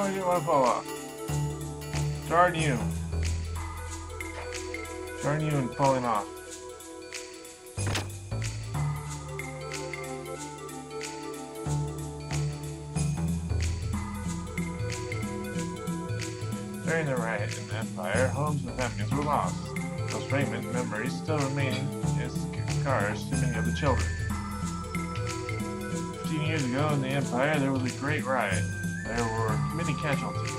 I didn't want to fall off. Darn you. Darn you and falling off. During the riot in the Empire, homes and families were lost. Those fragment memories still remain as scars to many of the children. 15 years ago in the Empire, there was a great riot. There were many casualties.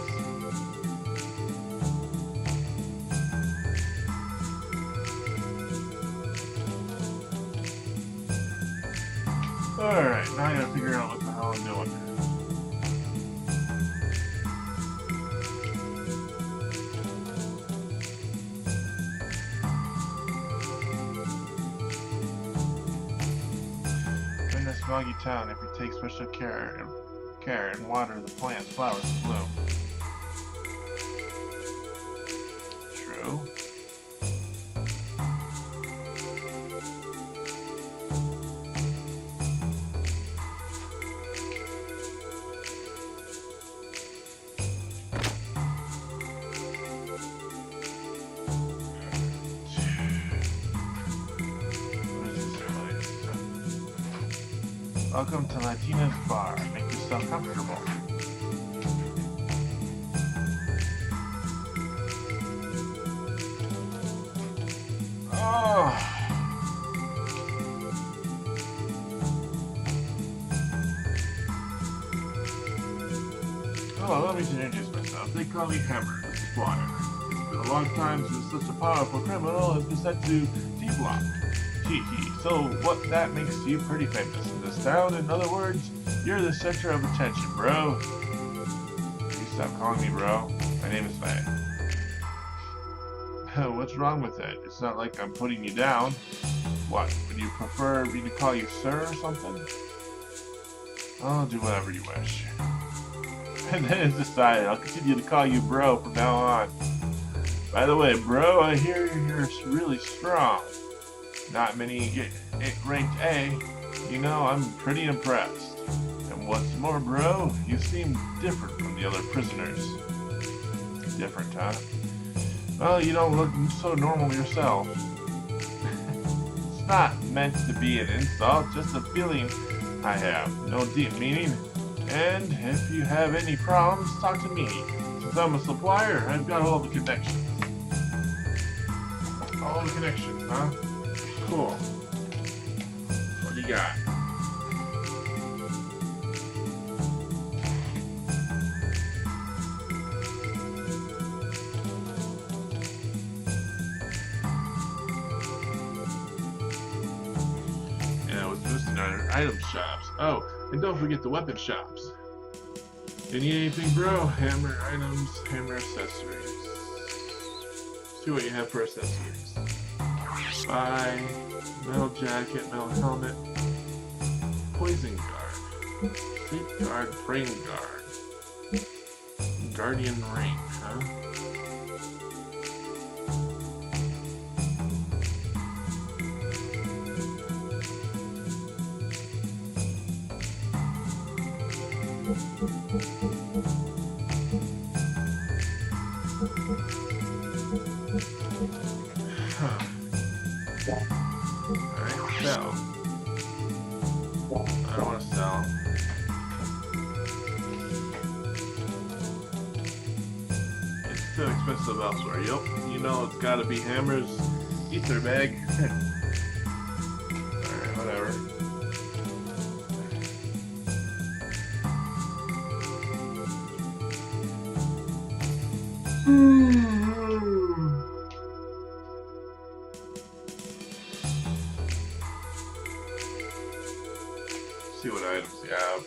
Alright, now I gotta figure out what the hell I'm doing. In this foggy town, if you take special care and water the plants, flowers bloom. True. Welcome to Latina's bar. Make yourself comfortable. Oh. Hello, let me introduce myself. They call me Hammer, the Squire. It's been a long time since such a powerful criminal has been sent to D-Block. So what that makes you pretty famous in this town. In other words, you're the center of attention, bro. Can you stop calling me bro? My name is Faye. What's wrong with it? It's not like I'm putting you down. What, would you prefer me to call you sir or something? I'll do whatever you wish. And then it's decided I'll continue to call you bro from now on. By the way, bro, I hear you're really strong. Not many get ranked A. You know, I'm pretty impressed. And what's more, bro, you seem different from the other prisoners. Different, huh? Well, you don't look so normal yourself. It's not meant to be an insult, just a feeling I have. No deep meaning. And if you have any problems, talk to me. Since I'm a supplier, I've got all the connections. All the connections, huh? Cool. What do you got? Yeah, what's missing are item shops. Oh, and don't forget the weapon shops. You need anything, bro? Hammer items, hammer accessories. See what you have for accessories. Buy metal jacket, metal helmet, poison guard, safeguard, brain guard, guardian ring, huh? Alright, sell. I don't want to sell. It's too expensive elsewhere. Yup, you know it's gotta be Hammer's ether bag. Alright, whatever. See what items you have.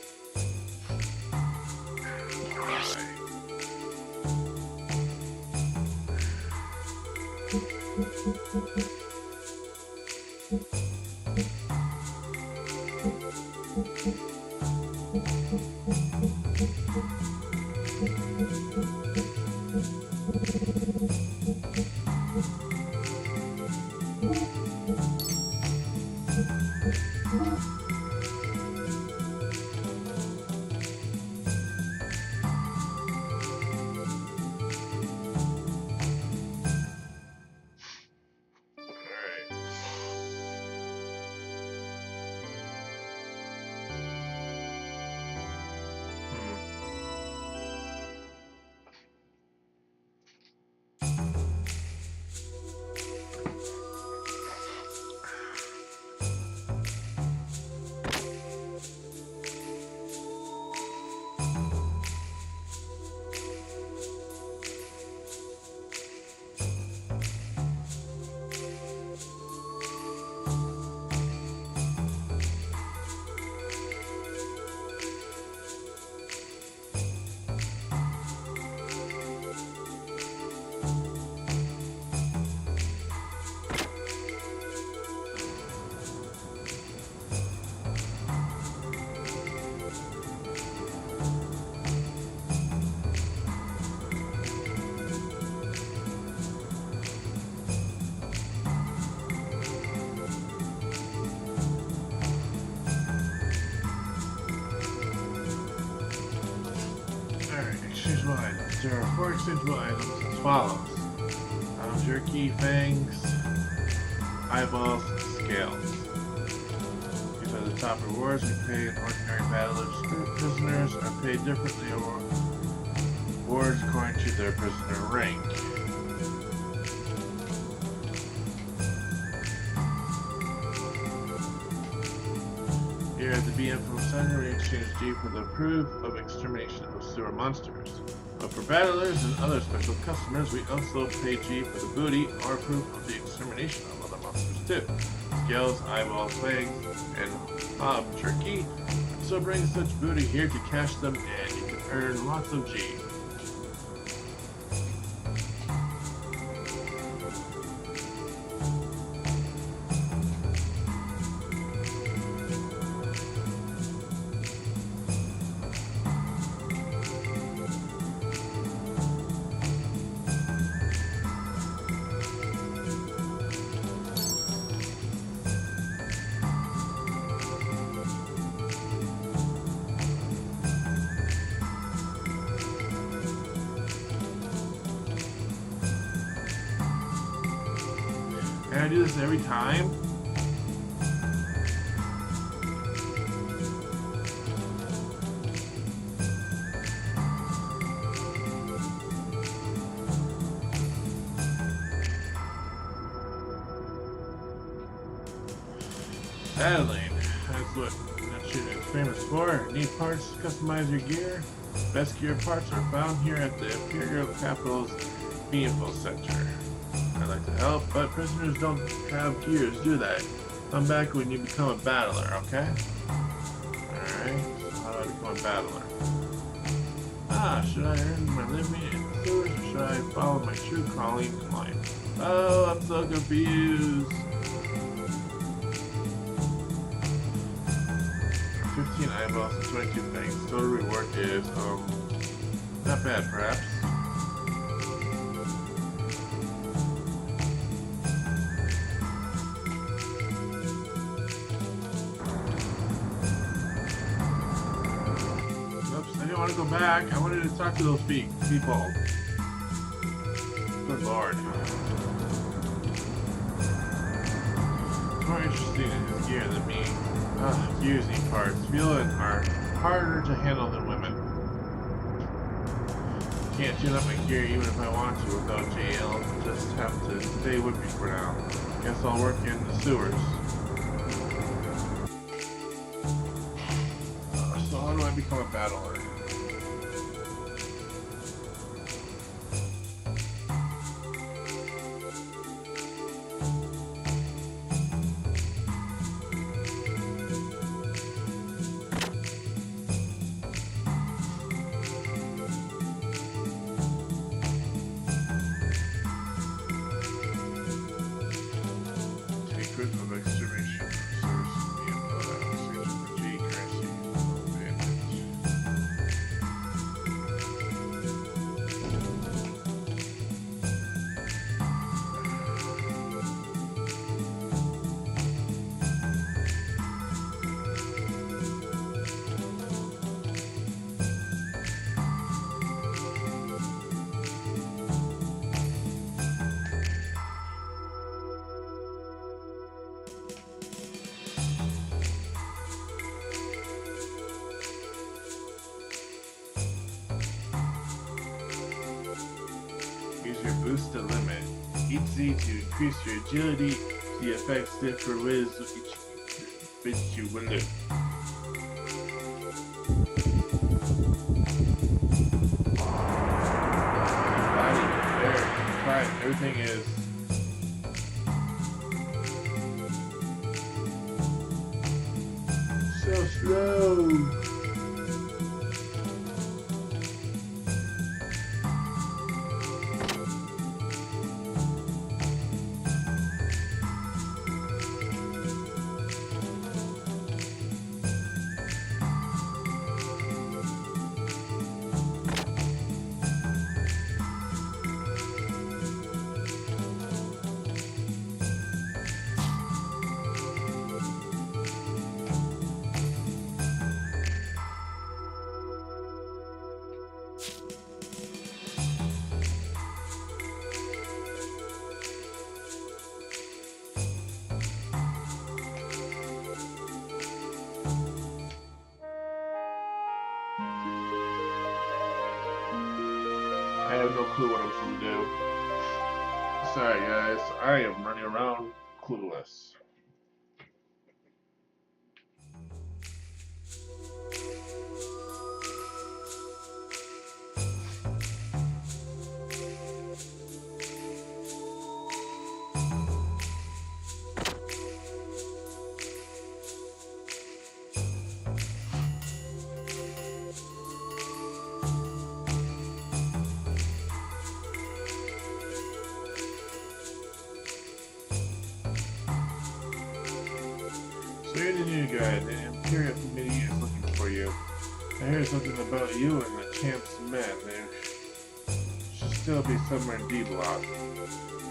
There are 4 exchangeable items as follows. Jerky, fangs, eyeballs, scales. These are the top rewards we pay in ordinary battlers. Prisoners are paid differently or rewards according to their prisoner rank. Here at the BM Center, we exchange G for the proof of extermination of sewer monsters. But for battlers and other special customers, we also pay G for the booty or proof of the extermination of other monsters too. Scales, eyeballs, fangs, and hob jerky. So bring such booty here to cash them and you can earn lots of G. Can I do this every time? Battling. That's what that shit is famous for. Need parts to customize your gear? Best gear parts are found here at the Imperial Capital's Vehicle Center. I'd like to help, but prisoners don't have gears, do they? Come back when you become a battler, okay? Alright, so how do I become a battler? Should I earn my living in the sewers, or should I follow my true calling in life? Oh, I'm so confused. 15 eyeballs and 22 fangs. Total reward is, not bad, perhaps. I want to go back. I wanted to talk to those people. Good lord. It's more interesting in his gear than me. Using parts. Feeling are harder to handle than women. Can't tune up my gear even if I want to without jail. Just have to stay with me for now. Guess I'll work in the sewers. So how do I become a battler? Of extermination serves me in exchange for G currency Use your boost to limit. Eat Z to increase your agility. The effect stick for whiz which you will live. Body, there, fine. Everything is so slow. clue what I'm supposed to do. Sorry guys, I am running around clueless. So you're the new guy. The Imperial Committee is looking for you. I heard something about you and the champ's men. There should still be somewhere in D block.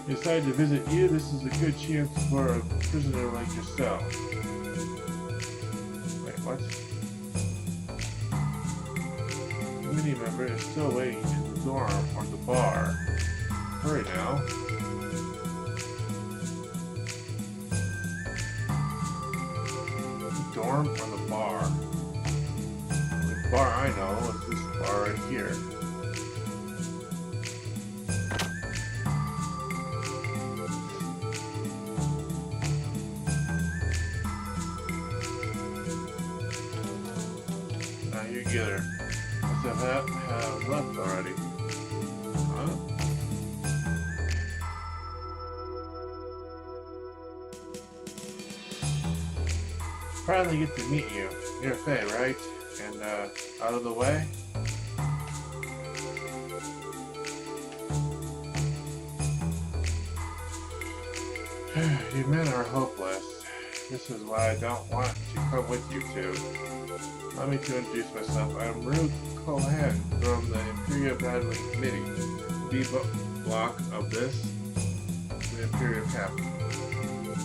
We decided to visit you. This is a good chance for a prisoner like yourself. Wait, what? The committee member is still waiting in the dorm or the bar. Hurry now. Dorm or the bar? The bar I know is this bar right here. Now you get her. Must have left already. Huh? Finally get to meet you. You're Faye, right? And, out of the way? You men are hopeless. This is why I don't want to come with you two. Allow me to introduce myself. I'm Ru Cohen from the Imperial Battling Committee. The B block of this, the Imperial Capital.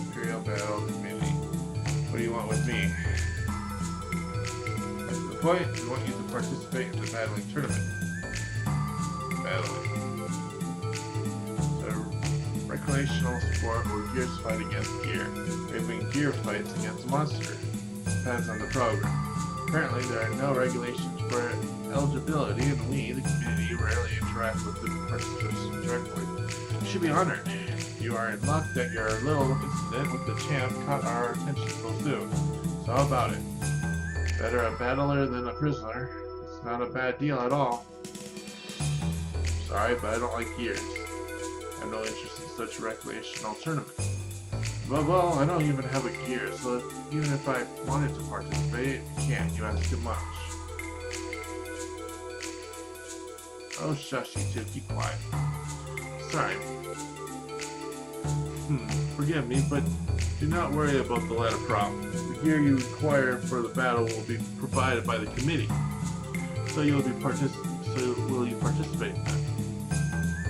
Imperial Battle Committee. What do you want with me? That's the point. We want you to participate in the battling tournament. Battling. So, recreational sport where gears fight against gear. Maybe gear fights against monsters. Depends on the program. Currently, there are no regulations for eligibility, and we, the community, rarely interact with the participants directly. You should be honored. You are in luck that your little incident with the champ caught our attention so soon. So how about it? Better a battler than a prisoner. It's not a bad deal at all. Sorry, but I don't like gears. I have no interest in such recreational tournaments. Well, I don't even have a gear, so even if I wanted to participate, you can't. You ask too much. Oh, shush, you two. Keep quiet. Sorry. Forgive me, but do not worry about the latter problem. The gear you require for the battle will be provided by the committee. So will you participate then?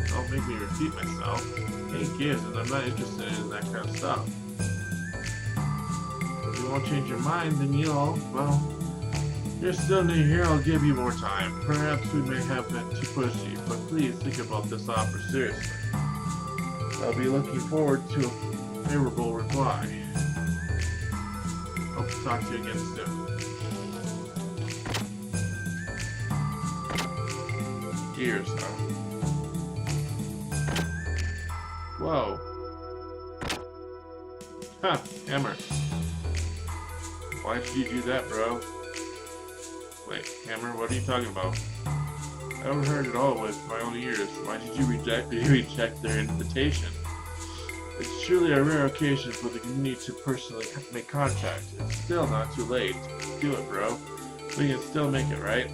Don't make me repeat myself. Hey kids, and I'm not interested in that kind of stuff. If you won't change your mind, then well, you're still new here, I'll give you more time. Perhaps we may have been too pushy, but please think about this offer seriously. I'll be looking forward to a favorable reply. Hope to talk to you again soon. Gears, huh? Whoa. Huh, hammer. Why did you do that, bro? Wait, hammer, what are you talking about? I overheard it all with my own ears. Why did you reject their invitation? It's truly a rare occasion for the community to personally make contact. It's still not too late. Do it, bro. We can still make it, right?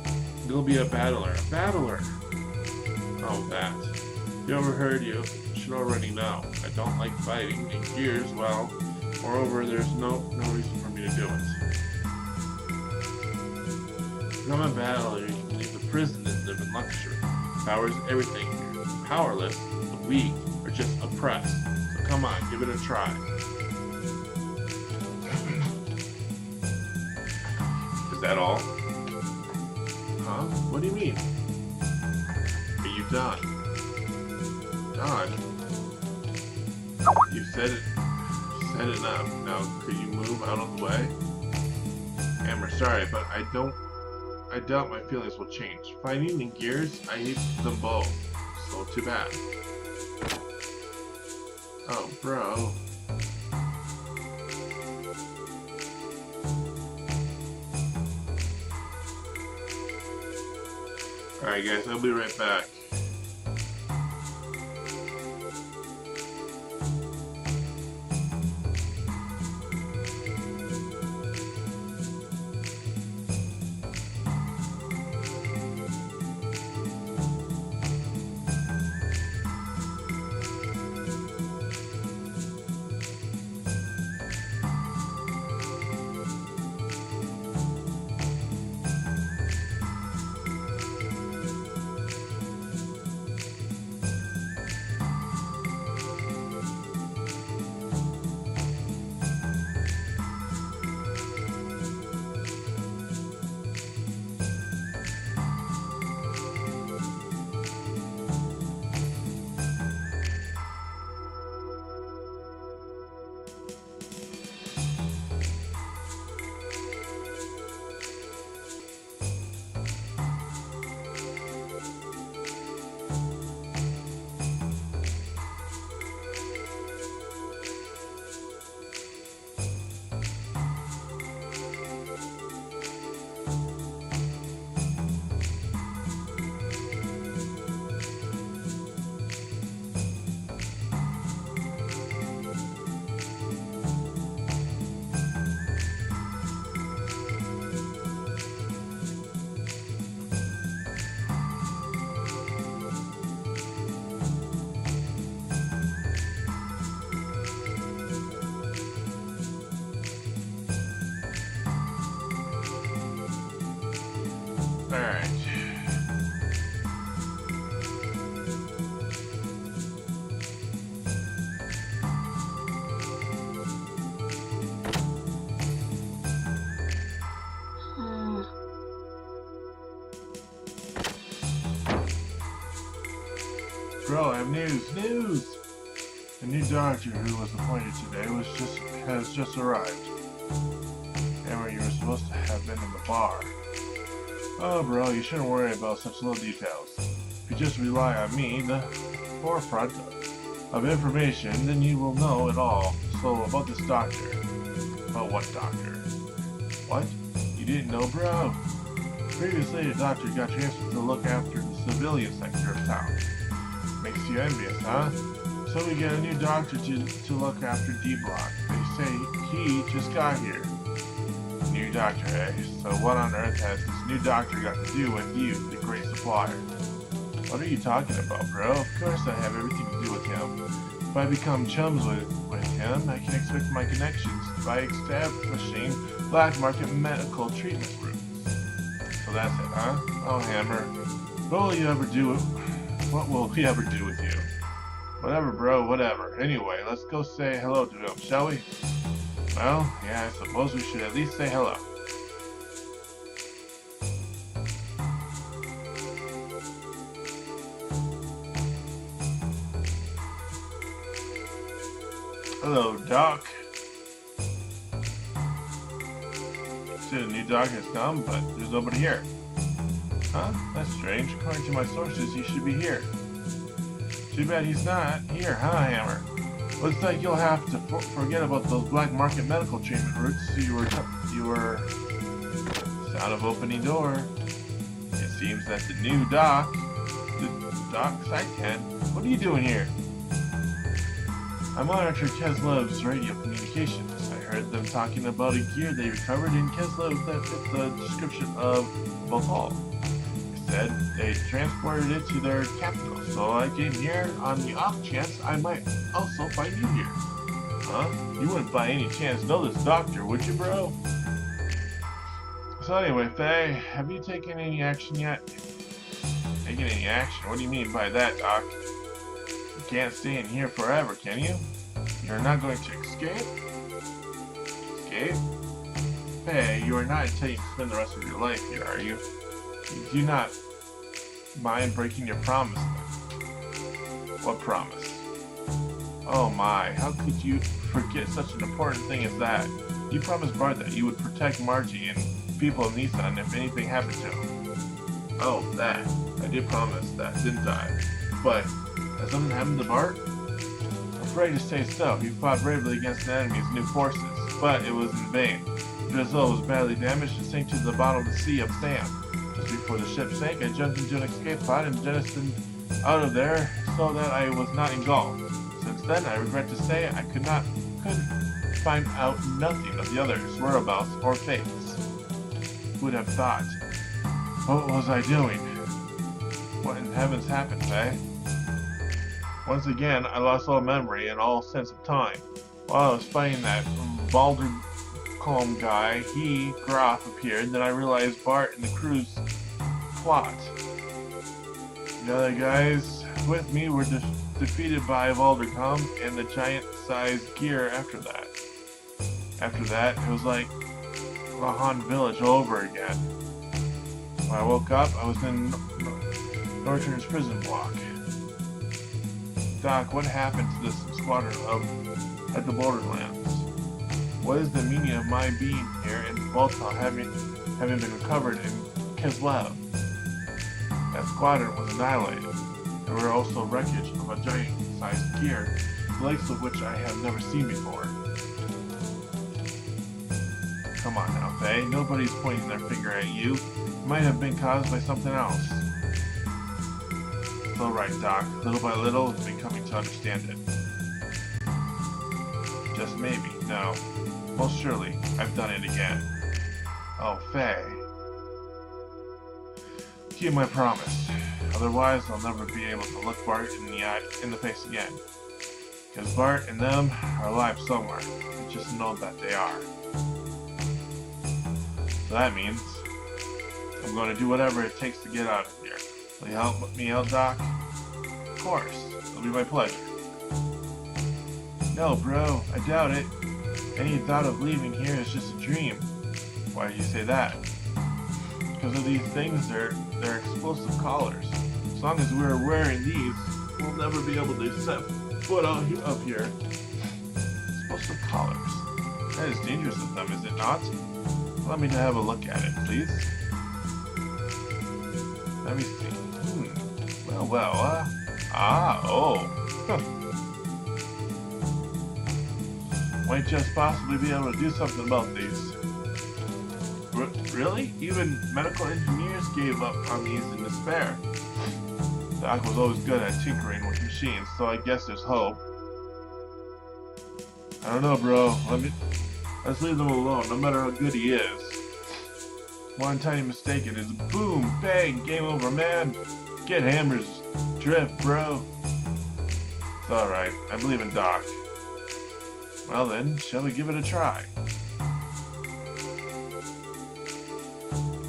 You'll be a battler. A battler! Oh, that. You overheard you should already know. I don't like fighting, and gears, well, moreover, there's no reason for me to do it. To become a battler, you can leave the prison and live in luxury. Power is everything here. The powerless, the weak, or just oppressed. So come on, give it a try. Is that all? Huh? What do you mean? Are you done? Done? You said it enough. Now, could you move out of the way? Hammer, sorry, but I doubt my feelings will change. Fighting and gears, I hate them both. Oh, too bad. Oh, bro. Alright guys, I'll be right back. Alright. Bro, I have news! The new doctor who was appointed today has just arrived. Hammer, you were supposed to have been in the bar. Oh, bro, you shouldn't worry about such little details. If you just rely on me, the forefront of information, then you will know it all. So, about this doctor. About what doctor? What? You didn't know, bro? Previously, the doctor got transferred to look after the civilian sector of town. Makes you envious, huh? So we get a new doctor to look after D-Block. They say he just got here. New doctor, eh? So what on earth has this new doctor got to do with you, the great supplier? What are you talking about, bro? Of course I have everything to do with him. If I become chums with him, I can expect my connections by establishing black market medical treatment routes. So that's it, huh? Oh, Hammer. What will we ever do with you? Whatever, bro, whatever. Anyway, let's go say hello to him, shall we? Well, yeah, I suppose we should at least say hello. Hello, Doc. See, the new doc has come, but there's nobody here. Huh? That's strange. According to my sources, he should be here. Too bad he's not here, huh, Hammer? Looks like you'll have to forget about those black market medical treatment routes you were... Sound of opening door. It seems that the new doc... Side 10? What are you doing here? I monitored Keslev's radio communications. I heard them talking about a gear they recovered in Keslev that fit the description of Bohol. They said they transported it to their capital, so I came here on the off chance I might also find you here. Huh? You wouldn't by any chance know this doctor, would you, bro? So anyway, Faye, have you taken any action yet? Taking any action? What do you mean by that, Doc? You can't stay in here forever, can you? You're not going to escape? Escape? Faye, you are not intending to spend the rest of your life here, are you? You do not mind breaking your promise, then? What promise? Oh my, how could you forget such an important thing as that? You promised Bart that you would protect Margie and people in Nissan if anything happened to him. Oh, that. I did promise that, didn't I? But has something happened to Bart? I'm afraid to say so. He fought bravely against the enemy's new forces, but it was in vain. The vessel was badly damaged and sank to the bottom of the sea of sand. Just before the ship sank, I jumped into an escape pod and jettisoned out of there so that I was not engulfed. Since then, I regret to say, I could find out nothing of the others' whereabouts or fates. Who would have thought? What was I doing? What in heavens happened, eh? Once again, I lost all memory and all sense of time. While I was fighting that Baldur Calm guy, Groff appeared, then I realized Bart and the crew's plot. The other guys with me were defeated by Valdercom and the giant-sized gear after that. After that, it was like Lahan Village all over again. When I woke up, I was in Norton's prison block. Doc, what happened to this squadron at the Borderlands? What is the meaning of my being here in Volta having been recovered in Kislev? That squadron was annihilated. There were also wreckage of a giant-sized gear, the likes of which I have never seen before. Come on now, Faye. Nobody's pointing their finger at you. It might have been caused by something else. It's alright, Doc. Little by little, I've been coming to understand it. Just maybe. No. Most surely, I've done it again. Oh, Faye. Keep my promise. Otherwise, I'll never be able to look Bart in the face again. Because Bart and them are alive somewhere. I just know that they are. So that means I'm going to do whatever it takes to get out of here. Will you help me out, Doc? Of course. It'll be my pleasure. No, bro. I doubt it. Any thought of leaving here is just a dream. Why do you say that? Because of these things, they're explosive collars. As long as we're wearing these, we'll never be able to set foot up here. Explosive collars. That is dangerous of them, is it not? Let me have a look at it, please. Let me see. Well, Might just possibly be able to do something about these. Really? Even medical engineers gave up on these in despair. Doc was always good at tinkering with machines, so I guess there's hope. I don't know, bro. Let's leave them alone, no matter how good he is. One tiny mistake and it's boom, bang, game over, man. Get Hammer's drift, bro. It's alright. I believe in Doc. Well then, shall we give it a try?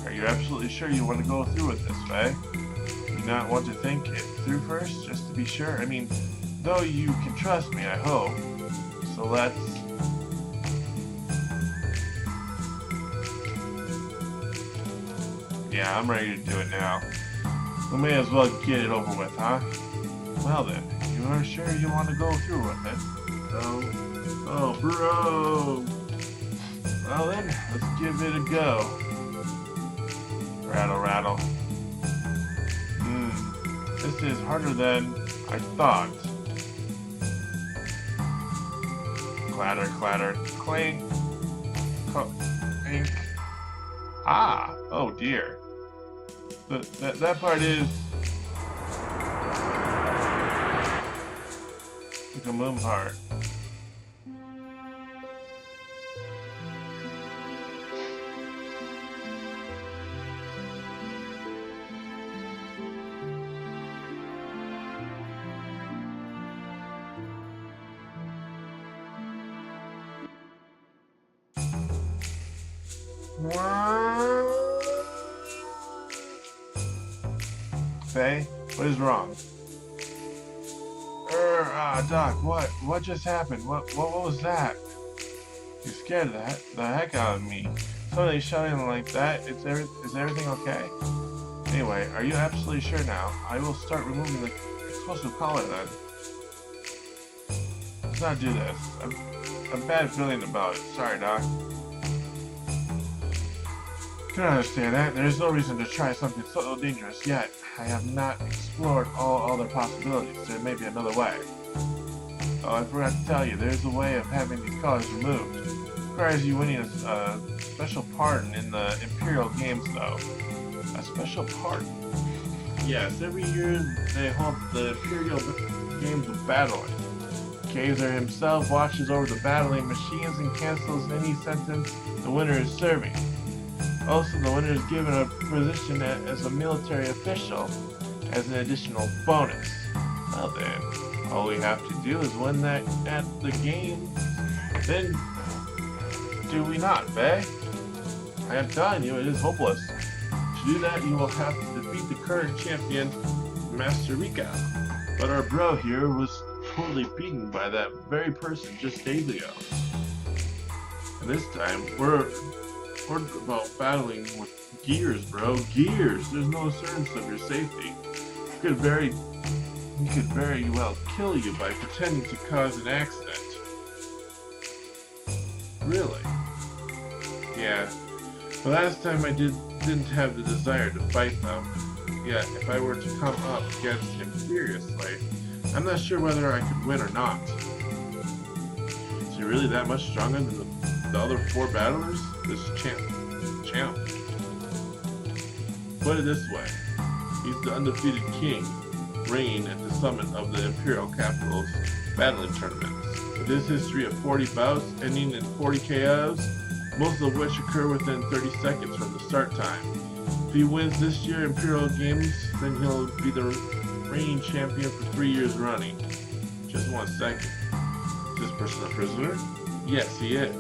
Are you absolutely sure you want to go through with this, Faye? Do you not want to think it through first, just to be sure? I mean, though you can trust me, I hope. So let's... Yeah, I'm ready to do it now. We may as well get it over with, huh? Well then, you are sure you want to go through with it? Oh, bro! Well then, let's give it a go. Rattle, rattle. This is harder than I thought. Clatter, clatter, clink, clink. Ah! Oh dear. That part is like a moon part. Faye, what is wrong? Doc, what just happened? What was that? You scared the heck out of me. Somebody shouting like that. Is everything okay? Anyway, are you absolutely sure now? I will start removing the explosive collar then. Let's not do this. I've a bad feeling about it. Sorry, Doc. Can understand that. There is no reason to try something so dangerous yet. I have not explored all other possibilities. There may be another way. Oh, I forgot to tell you, there's a way of having these colors removed. It requires you winning a special pardon in the Imperial Games, though. A special pardon? Yes, every year they hold the Imperial Games of battling. Kaiser himself watches over the battling machines and cancels any sentence the winner is serving. Also, the winner is given a position as a military official as an additional bonus. Well then, all we have to do is win that at the game. Then, do we not, Faye? I am telling you, it is hopeless. To do that, you will have to defeat the current champion, Master Rika. But our bro here was totally beaten by that very person just days ago. And this time, we're about battling with gears, bro. Gears! There's no assurance of your safety. He could very well kill you by pretending to cause an accident. Really? Yeah. The last time I didn't have the desire to fight them. Yet, if I were to come up against him seriously, I'm not sure whether I could win or not. Is he really that much stronger than the other 4 battlers? This champ. Put it this way. He's the undefeated king, reigning at the summit of the Imperial Capital's battling tournaments. With his history of 40 bouts ending in 40 KOs, most of which occur within 30 seconds from the start time. If he wins this year Imperial Games, then he'll be the reigning champion for 3 years running. Just 1 second. Is this person a prisoner? Yes, he is.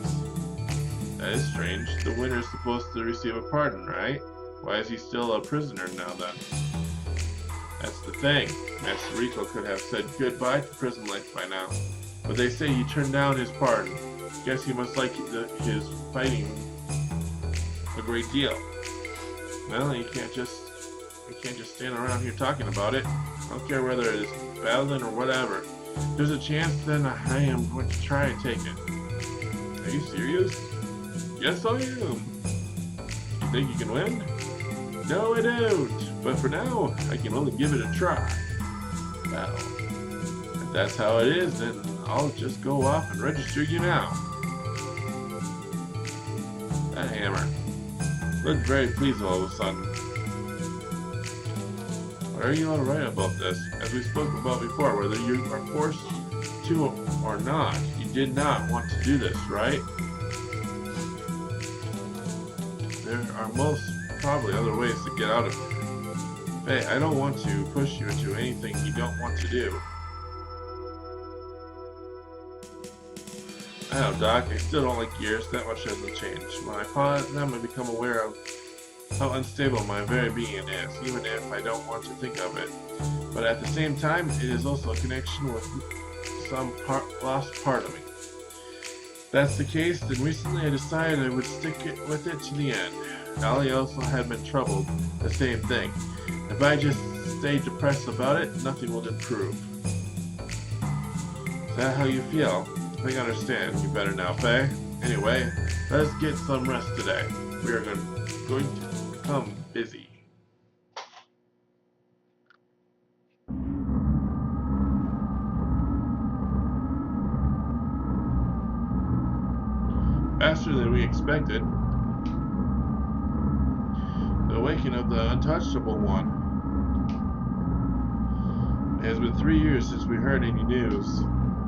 That is strange. The winner is supposed to receive a pardon, right? Why is he still a prisoner now then? That's the thing. Master Rico could have said goodbye to prison life by now. But they say he turned down his pardon. Guess he must like his fighting a great deal. Well, you can't just stand around here talking about it. I don't care whether it is battling or whatever. If there's a chance, then I am going to try and take it. Are you serious? Yes, I am. You think you can win? No, I don't. But for now, I can only give it a try. Well, if that's how it is, then I'll just go off and register you now. That hammer. Looked very pleased all of a sudden. Why are you alright about this? As we spoke about before, whether you are forced to or not, you did not want to do this, right? There are most probably other ways to get out of it. Hey, I don't want to push you into anything you don't want to do. I know, Doc, I still don't like gears. That much hasn't changed. When I pause them, I become aware of how unstable my very being is, even if I don't want to think of it. But at the same time, it is also a connection with some lost part of me. If that's the case, then recently I decided I would stick with it to the end. Allie also had been troubled, the same thing. If I just stay depressed about it, nothing will improve. Is that how you feel? I think I understand you better now, Faye. Anyway, let's get some rest today. We are going to become busy. Faster than we expected. The awakening of the untouchable one. It has been 3 years since we heard any news.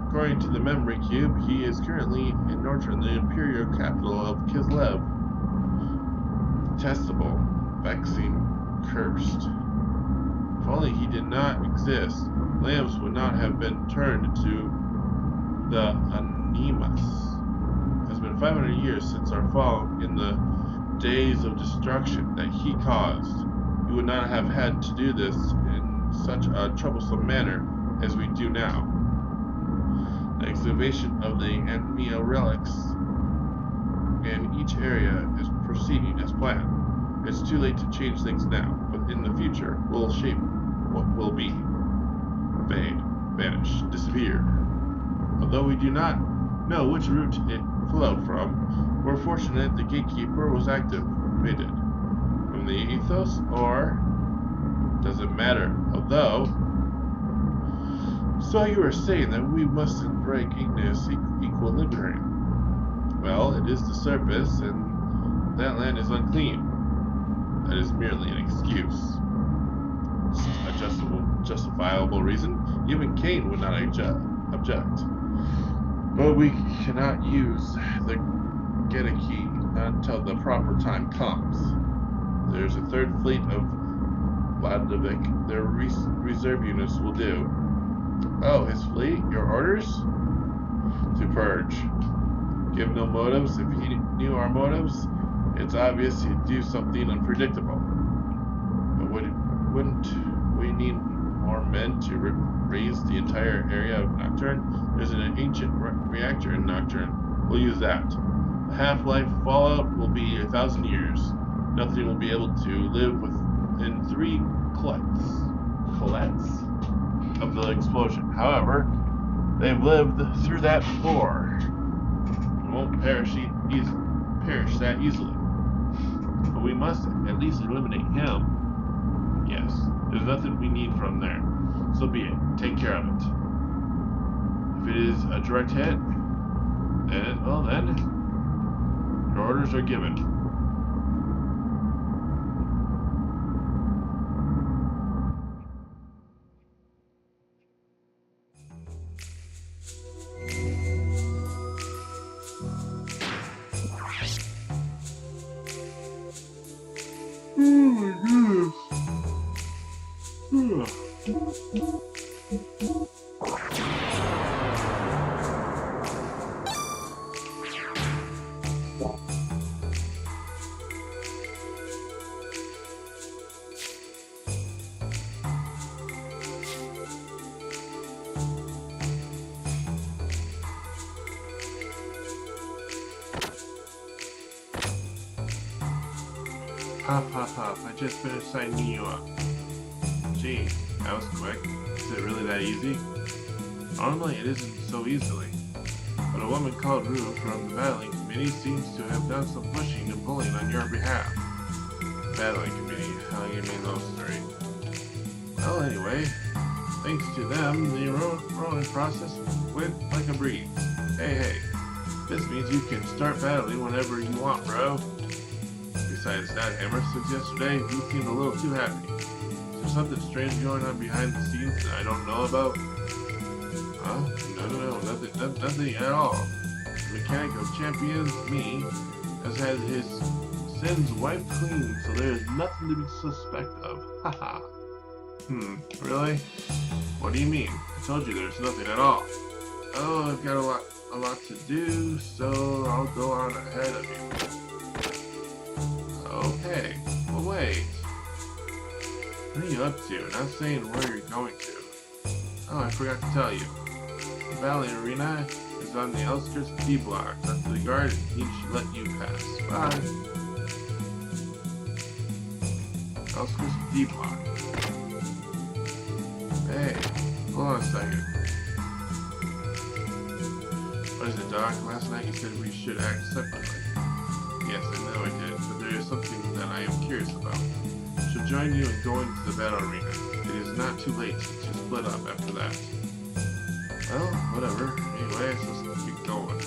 According to the memory cube, he is currently in northern the imperial capital of Kislev. Detestable, vexing, cursed. If only he did not exist, lamps would not have been turned into the Animus. It has been 500 years since our fall in the days of destruction that he caused. We would not have had to do this in such a troublesome manner as we do now. The excavation of the Anmia relics in each area is proceeding as planned. It's too late to change things now, but in the future, we'll shape what will be. Fade, vanish, disappear. Although we do not know which route it flowed from, we're fortunate the gatekeeper was activated. from the ethos, or does it matter? Although, so you were saying that we mustn't break igneous equilibrium. Well, it is the surface, and that land is unclean. That is merely an excuse. A justifiable reason. Even Cain would not object. But we cannot use the Xenogear until the proper time comes. There's a third fleet of Vladimir. Their reserve units will do. Oh, his fleet? Your orders? To purge. Give no motives. If he knew our motives, it's obvious he'd do something unpredictable. But wouldn't we need more men to raise the entire area of Nocturne? There's an ancient reactor in Nocturne. We'll use that. The half-life fallout will be 1,000 years. Nothing will be able to live within 3 colettes of the explosion. However, they've lived through that before. It won't perish that easily. But we must at least eliminate him. Yes, there's nothing we need from there. So be it. Take care of it. If it is a direct hit, then, well then, your orders are given. Pop, I just finished signing you up. Gee, that was quick. Is it really that easy? Normally it isn't so easily. But a woman called Rue from the battling committee seems to have done some pushing and pulling on your behalf. Battling committee, how you mean those three? Well, anyway, thanks to them, the rolling process went like a breeze. Hey, this means you can start battling whenever you want, bro. Besides that, Hammer, since yesterday, you seemed a little too happy. Is there something strange going on behind the scenes that I don't know about? Huh? No, nothing at all. The mechanic of champions, me, has had his sins wiped clean, so there is nothing to be suspect of. Haha. Really? What do you mean? I told you there's nothing at all. Oh, I've got a lot to do, so I'll go on ahead of you. Okay, well wait. What are you up to? Not saying where you're going to. Oh, I forgot to tell you. The Valley Arena is on the outskirts of D block. Talk to the guard and he should let you pass. Bye. Outskirts of D block. Hey, hold on a second. What is it, Doc? Last night you said we should act separately. Yes, I know I did, but there is something that I am curious about. I shall join you in going to the battle arena. It is not too late to split up after that. Well, whatever. Anyway, so let's keep going.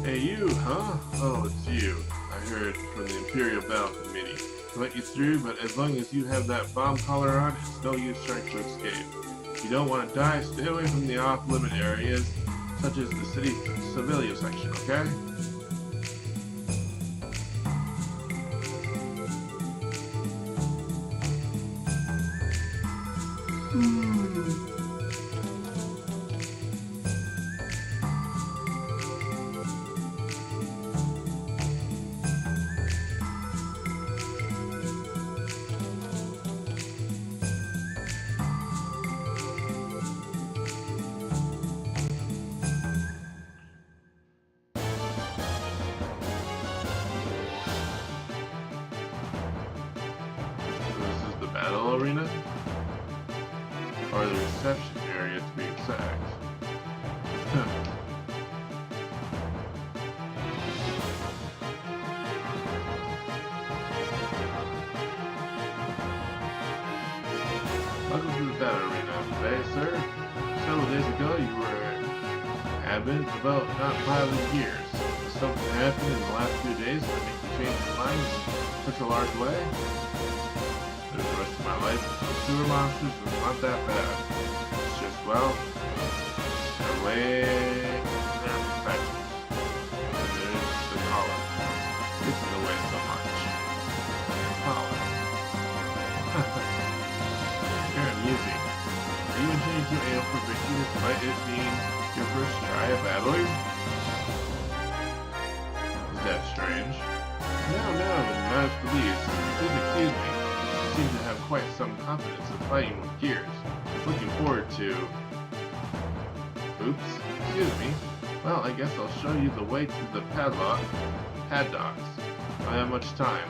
Hey, you, huh? Oh, it's you. I heard from the Imperial Battle Committee. I let you through, but as long as you have that bomb collar on, it's no use trying to escape. If you don't want to die, stay away from the off-limit areas, such as the city civilian section, okay? battle arena? Or the reception area to be exact. Welcome to the battle arena. Hey, sir. Several days ago, you were adamant about not piling gears. Has something happened in the last few days that make you change your mind in such a large way? There's the rest of my life. The sewer monsters is not that bad. It's just, well, they're way their perspectives. And there's the collar. It's in the way so much. The collar. You're amusing. Are you intending to aim for victory despite it being your first try at battling? Is that strange? No, not at the least. Please excuse me. You seem to have quite some confidence in fighting with gears. Looking forward to... Oops, excuse me. Well, I guess I'll show you the way to the paddocks. I don't have much time.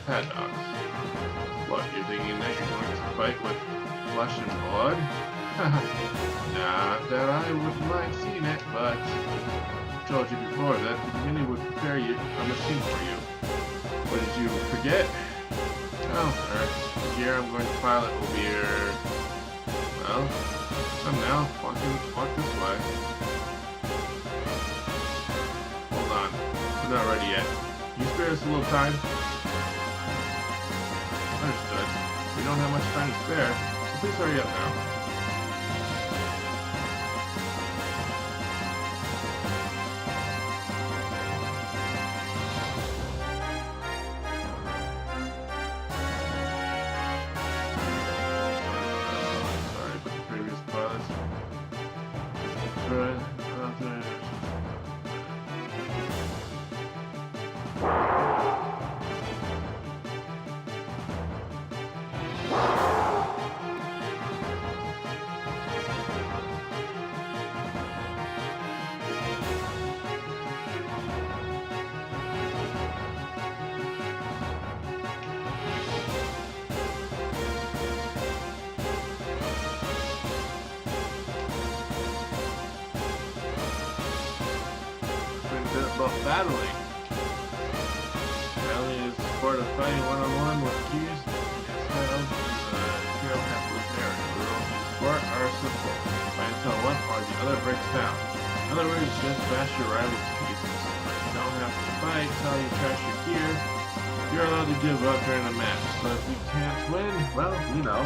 Paddocks. What, you're thinking that you're going to fight with flesh and blood? Not that I wouldn't mind seeing it, but I told you before that the committee would prepare you a machine for you. What did you forget? Oh, the gear I'm going to pilot will be your... Well, come now, walk this way. Hold on, we're not ready yet. Can you spare us a little time? Understood. We don't have much time to spare, so please hurry up now. Sorry, but the previous pilots... About battling. Battling is the sport of fighting one-on-one with gears. It's held in the Imperial Capitalist area. The rules of the sport are simple. Fight until one or the other breaks down. In other words, just bash your rival to pieces. You don't have to fight until you trash your gear. You're allowed to give up during the match. So if you can't win, well, you know.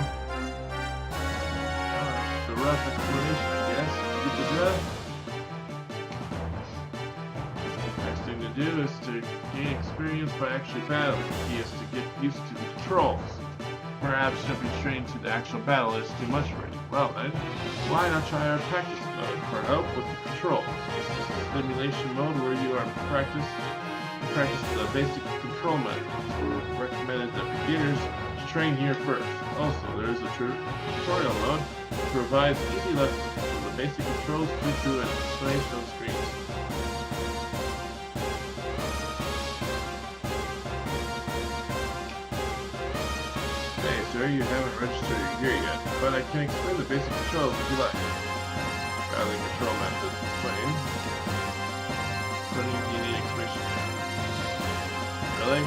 That's the rough explanation, I guess. You get the drift? To do is to gain experience by actually battling. The key is to get used to the controls. Perhaps jumping straight into the actual battle is too much for you. Well then, why not try our practice mode for help with the controls? This is a simulation mode where you are practice the basic control methods. It's recommended that beginners train here first. Also, there is a tutorial mode that provides easy lessons for the basic controls through an explanation on screens. Sir, you haven't registered your gear yet, but I can explain the basic controls if you like. Battling control methods explained. Putting you need information down. Really?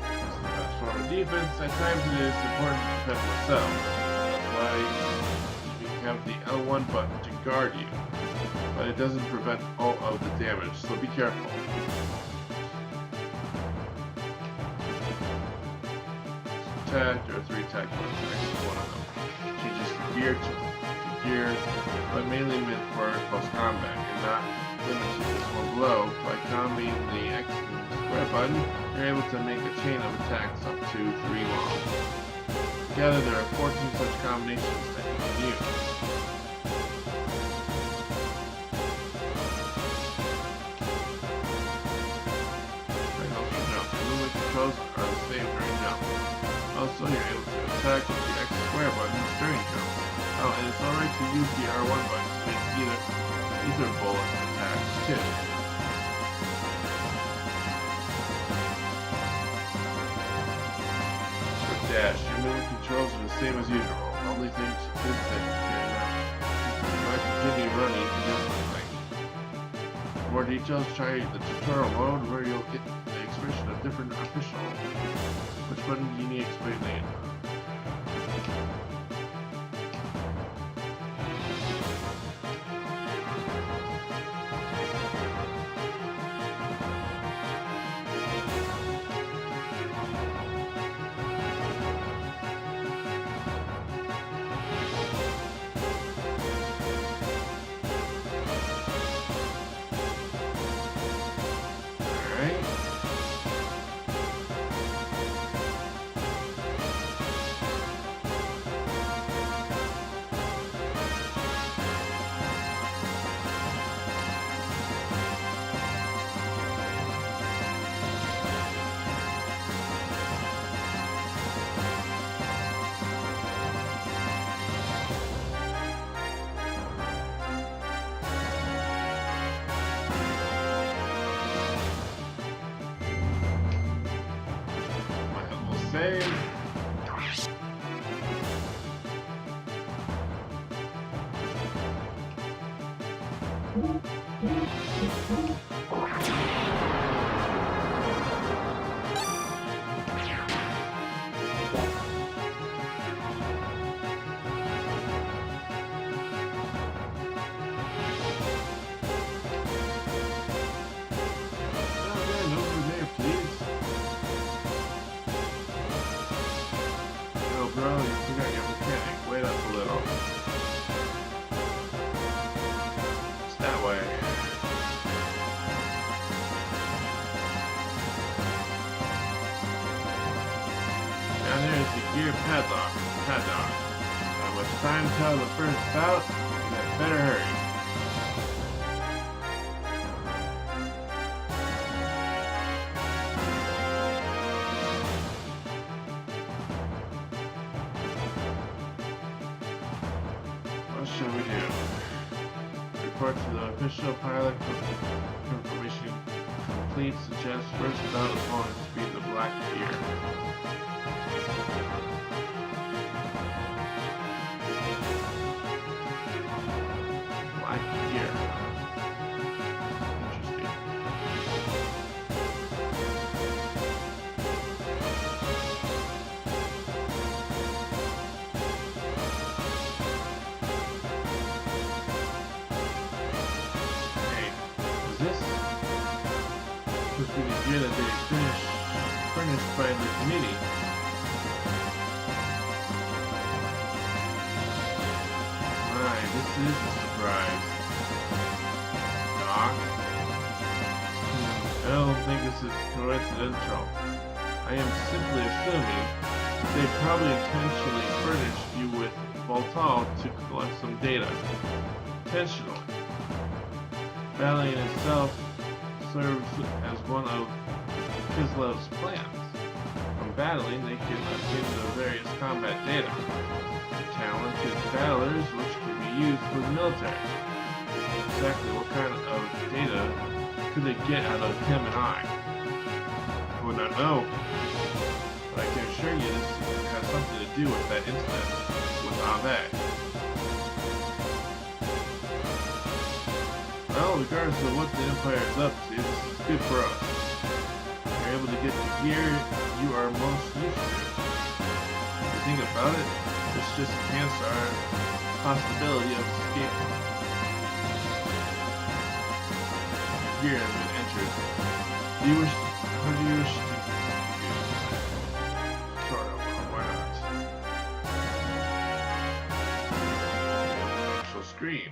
This is the best form of defense. At times it is important to defend myself. That's why you have the L1 button to guard you. But it doesn't prevent all of the damage, so be careful. Attack, there are 3 attack buttons, X is one of them. Changes gear to gear, but mainly meant for close combat, and not limited to this one blow. By combining the X and square button, you're able to make a chain of attacks up to 3 long. Together there are 14 such combinations that you can use. Are the same during jump. Also, you're able to attack with the X square buttons during jumps. Oh, and it's alright to use the R1 button to make either bullet attacks too. dash. Your movement controls are the same as usual. The only thing is that you might continue running indefinitely. For more details, try the tutorial mode where you'll get the expression of different official. Which button do you need explaining? Save. Bro, you forgot your mechanic. Wait up a little. It's that way. Down there is the gear padlock. Not much time till the first bout. You had better hurry. What shall we do? Report to the official pilot confirmation complete. Suggest first bout opponents be the black gear. Black gear. Interesting. Supposed to be the gear that they furnished by the committee. My, this is a surprise. Doc? I don't think this is coincidental. I am simply assuming that they probably intentionally furnished you with Voltal to collect some data. Intentionally. Battling itself serves as one of Kislev's plans. From battling, they can obtain the various combat data. Talented battlers, which can be used for the military. Exactly what kind of data could they get out of him and I? I would not know. But I can assure you this has something to do with that incident with Ave. Well, regardless of what the Empire is up to, this is good for us. You're able to get the gear you are most used to. If you think about it, this just enhances our possibility of escape. Your gear has been entered. What do you wish to do? Sort of, why not? Actual screen.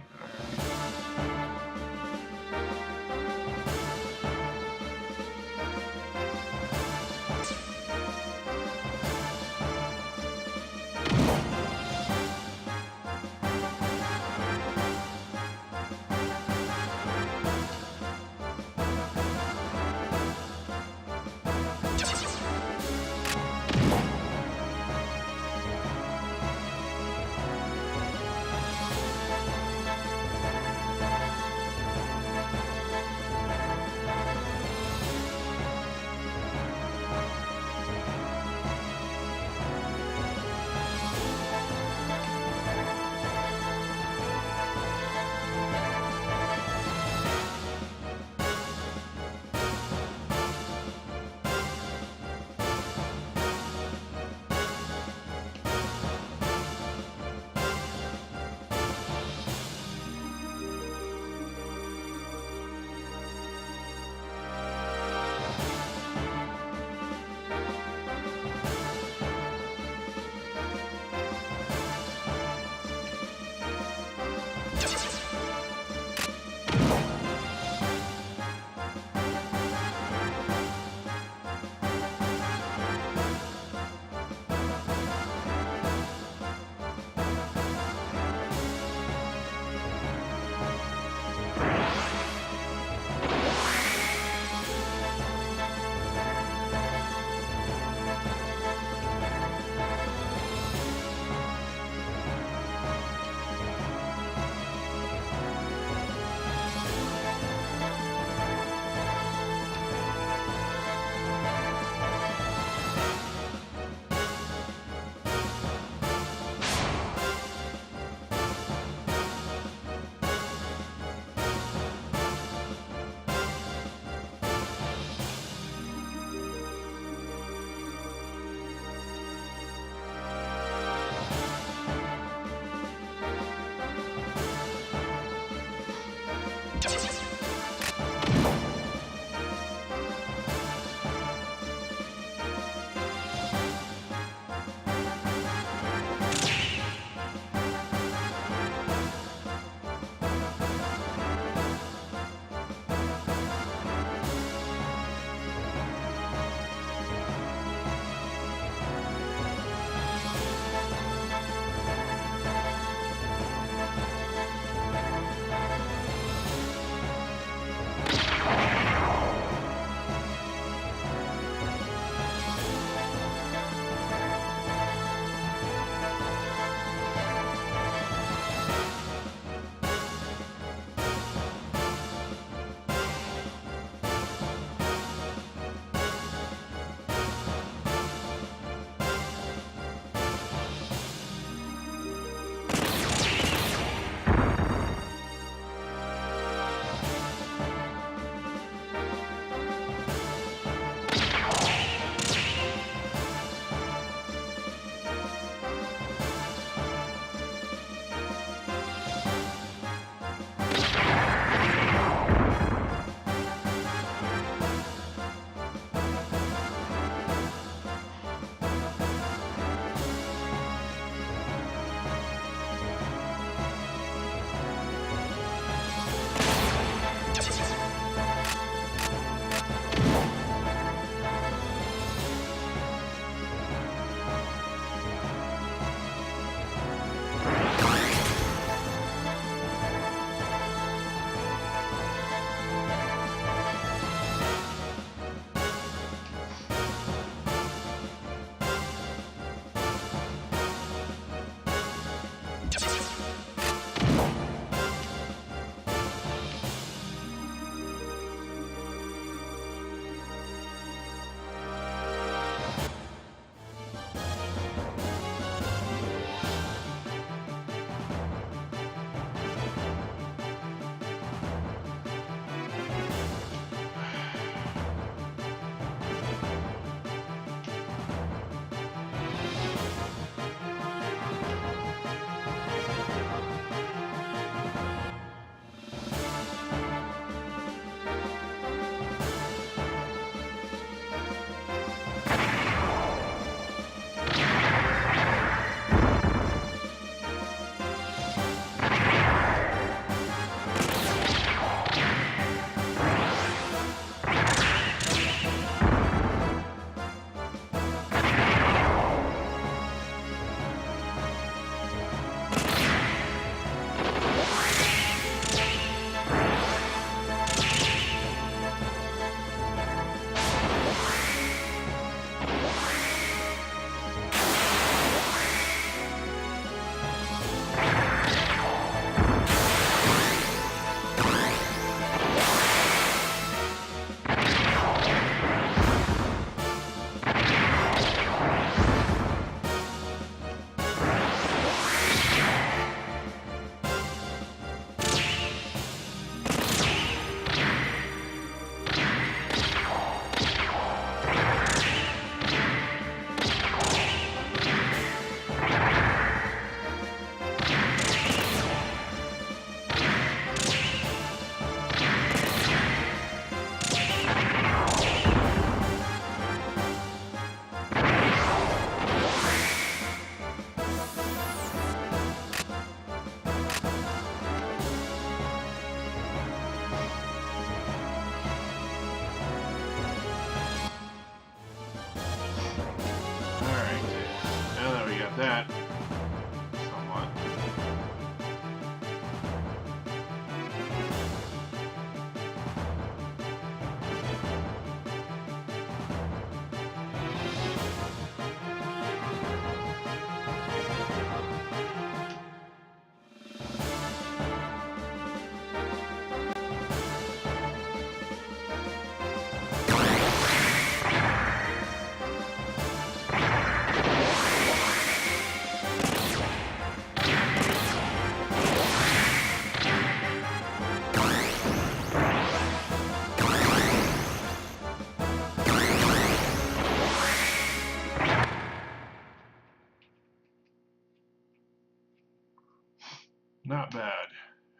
Not bad.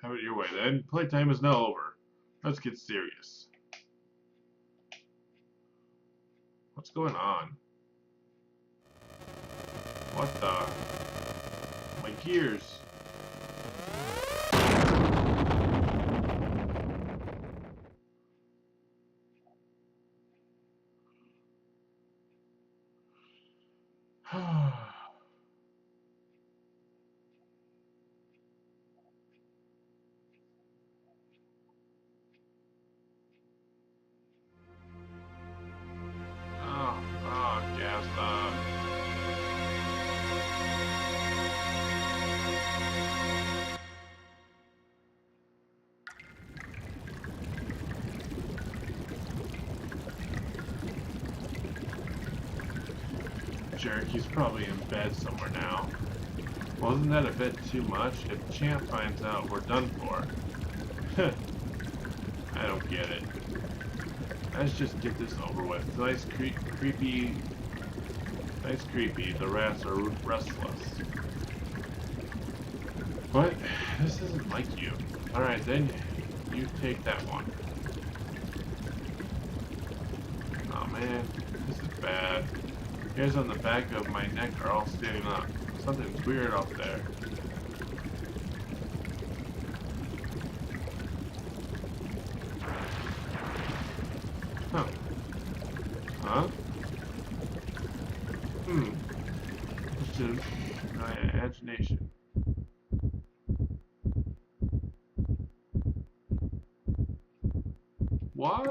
Have it your way then. Playtime is now over. Let's get serious. What's going on? What the? My gears. Gas up. Jerk, he's probably in bed somewhere now. Wasn't that a bit too much? If Champ finds out, we're done for. I don't get it. Let's just get this over with. Nice creepy. The rats are restless. But this isn't like you. Alright then, you take that one. Oh man, this is bad. Hairs on the back of my neck are all standing up. Something's weird up there. Huh. Huh? It's just my imagination. What?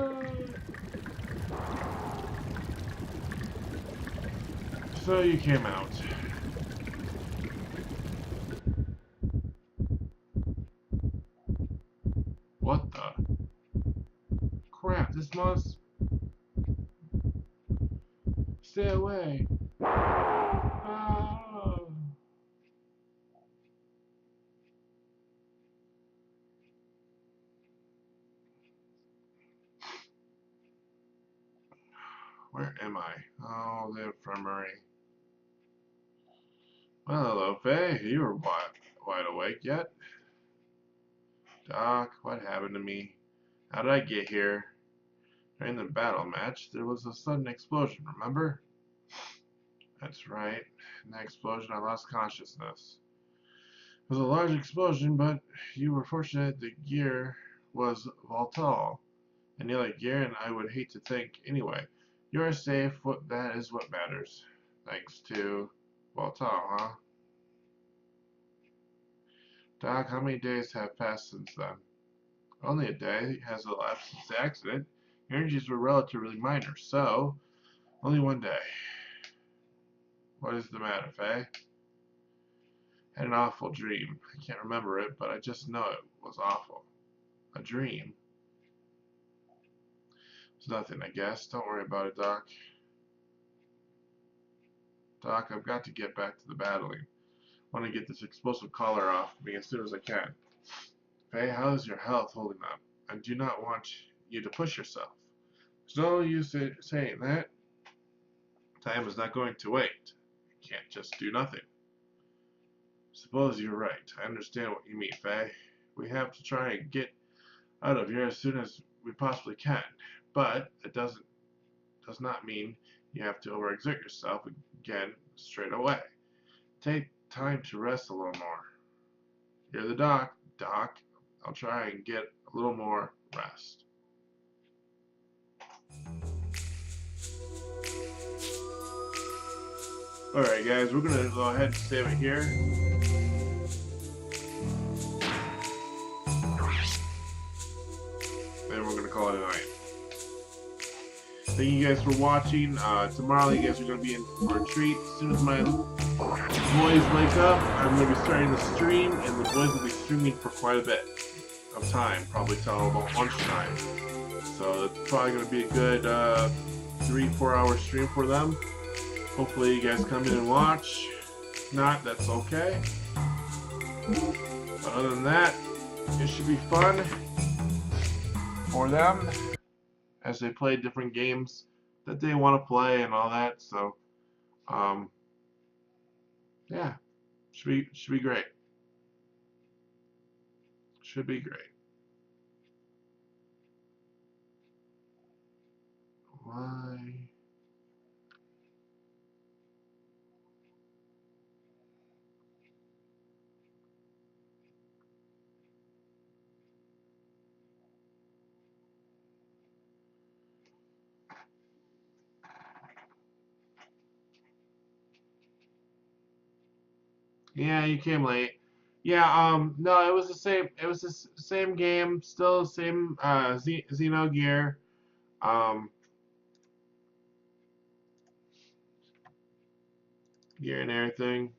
So you came out. What the? Crap, this must... Stay away. Ah. Where am I? Oh, the infirmary. Well, hello, Faye. You were wide awake yet? Doc, what happened to me? How did I get here? During the battle match, there was a sudden explosion, remember? That's right. In that explosion, I lost consciousness. It was a large explosion, but you were fortunate the gear was volatile. And you like gear, and I would hate to think. Anyway, you're safe. That is what matters. Thanks to volatile, huh? Doc, how many days have passed since then? Only a day has elapsed since the accident. Your injuries were relatively minor, so only one day. What is the matter, Faye? I had an awful dream. I can't remember it, but I just know it was awful. A dream? It's nothing, I guess. Don't worry about it, Doc. Doc, I've got to get back to the battling. I want to get this explosive collar off me as soon as I can. Faye, how is your health holding up? I do not want you to push yourself. There's no use saying that. Time is not going to wait. You can't just do nothing. Suppose you're right. I understand what you mean, Faye. We have to try and get out of here as soon as we possibly can. But it does not mean you have to overexert yourself again straight away. Take time to rest a little more. You're the doc. Doc, I'll try and get a little more rest. Alright guys, we're going to go ahead and save it here. Then we're going to call it a night. Thank you guys for watching. Tomorrow you guys are going to be in for a treat. As soon as my boys wake up, I'm going to be starting the stream, and the boys will be streaming for quite a bit of time, probably till about lunchtime. So it's probably going to be a good 3-4 hour stream for them. Hopefully you guys come in and watch. If not, that's okay. But other than that, it should be fun for them as they play different games that they want to play and all that. So, yeah, should be great. Should be great. Why? Yeah, you came late. Yeah, no, it was the same. It was the same game, still same Xenogear, um, gear and everything.